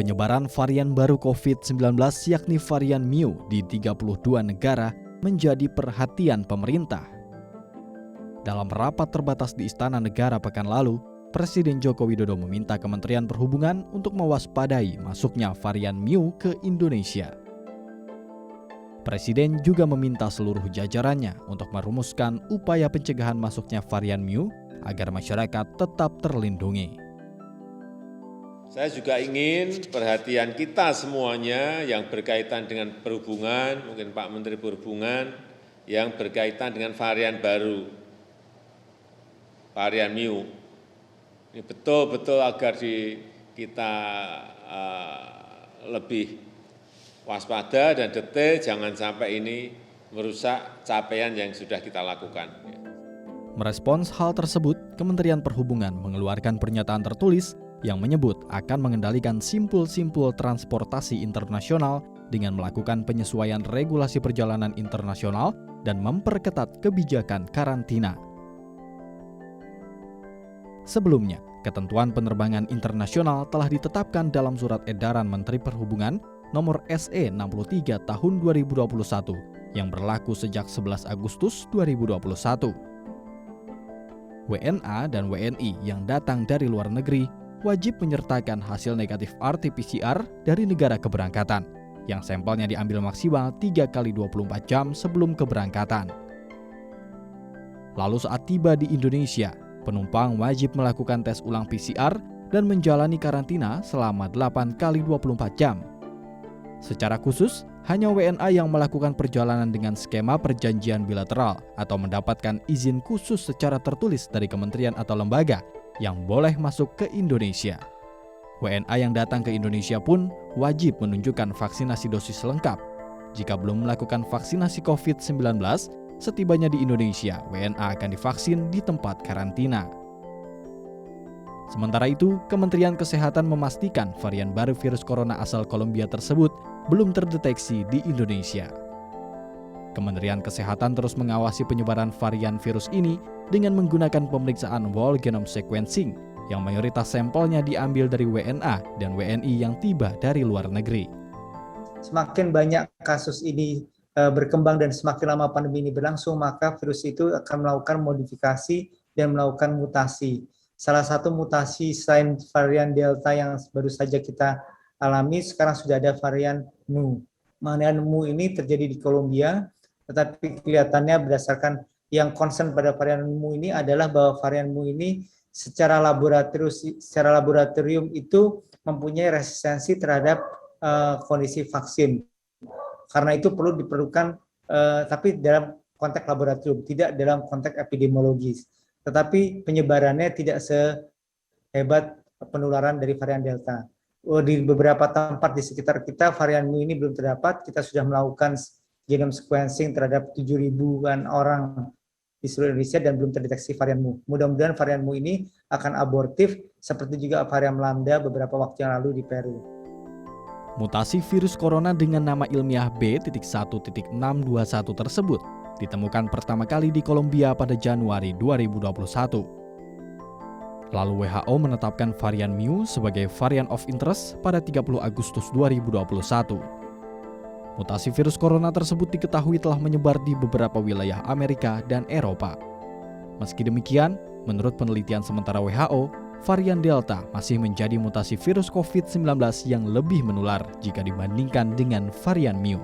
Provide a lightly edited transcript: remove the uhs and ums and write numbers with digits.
Penyebaran varian baru COVID-19 yakni varian Mu di 32 negara menjadi perhatian pemerintah. Dalam rapat terbatas di Istana Negara pekan lalu, Presiden Joko Widodo meminta Kementerian Perhubungan untuk mewaspadai masuknya varian Mu ke Indonesia. Presiden juga meminta seluruh jajarannya untuk merumuskan upaya pencegahan masuknya varian Mu agar masyarakat tetap terlindungi. Saya juga ingin perhatian kita semuanya yang berkaitan dengan perhubungan, mungkin Pak Menteri Perhubungan, yang berkaitan dengan varian baru, varian Mu. Ini betul-betul agar kita lebih waspada dan detail, jangan sampai ini merusak capaian yang sudah kita lakukan. Merespons hal tersebut, Kementerian Perhubungan mengeluarkan pernyataan tertulis yang menyebut akan mengendalikan simpul-simpul transportasi internasional dengan melakukan penyesuaian regulasi perjalanan internasional dan memperketat kebijakan karantina. Sebelumnya, ketentuan penerbangan internasional telah ditetapkan dalam Surat Edaran Menteri Perhubungan nomor SE 63 tahun 2021 yang berlaku sejak 11 Agustus 2021. WNA dan WNI yang datang dari luar negeri wajib menyertakan hasil negatif RT-PCR dari negara keberangkatan, yang sampelnya diambil maksimal 3 kali 24 jam sebelum keberangkatan. Lalu saat tiba di Indonesia, penumpang wajib melakukan tes ulang PCR dan menjalani karantina selama 8 kali 24 jam. Secara khusus, hanya WNA yang melakukan perjalanan dengan skema perjanjian bilateral atau mendapatkan izin khusus secara tertulis dari kementerian atau lembaga yang boleh masuk ke Indonesia. WNA yang datang ke Indonesia pun wajib menunjukkan vaksinasi dosis lengkap. Jika belum melakukan vaksinasi COVID-19, setibanya di Indonesia, WNA akan divaksin di tempat karantina. Sementara itu, Kementerian Kesehatan memastikan varian baru virus corona asal Kolombia tersebut belum terdeteksi di Indonesia. Kementerian Kesehatan terus mengawasi penyebaran varian virus ini dengan menggunakan pemeriksaan whole genome sequencing yang mayoritas sampelnya diambil dari WNA dan WNI yang tiba dari luar negeri. Semakin banyak kasus ini berkembang dan semakin lama pandemi ini berlangsung, maka virus itu akan melakukan modifikasi dan melakukan mutasi. Salah satu mutasi selain varian Delta yang baru saja kita alami, sekarang sudah ada varian Mu. Varian Mu ini terjadi di Kolombia, tetapi kelihatannya berdasarkan yang concern pada varian Mu ini adalah bahwa varian Mu ini secara laboratorium itu mempunyai resistensi terhadap kondisi vaksin. Karena itu perlu diperlukan, tapi dalam konteks laboratorium, tidak dalam konteks epidemiologis. Tetapi penyebarannya tidak sehebat penularan dari varian Delta. Di beberapa tempat di sekitar kita, varian Mu ini belum terdapat. Kita sudah melakukan genome sequencing terhadap 7.000-an orang di seluruh Indonesia dan belum terdeteksi varian Mu. Mudah-mudahan varian Mu ini akan abortif, seperti juga varian Lambda beberapa waktu yang lalu di Peru. Mutasi virus corona dengan nama ilmiah B.1.621 tersebut ditemukan pertama kali di Kolombia pada Januari 2021. Lalu WHO menetapkan varian Mu sebagai variant of interest pada 30 Agustus 2021. Mutasi virus corona tersebut diketahui telah menyebar di beberapa wilayah Amerika dan Eropa. Meski demikian, menurut penelitian sementara WHO, varian Delta masih menjadi mutasi virus COVID-19 yang lebih menular jika dibandingkan dengan varian Mu.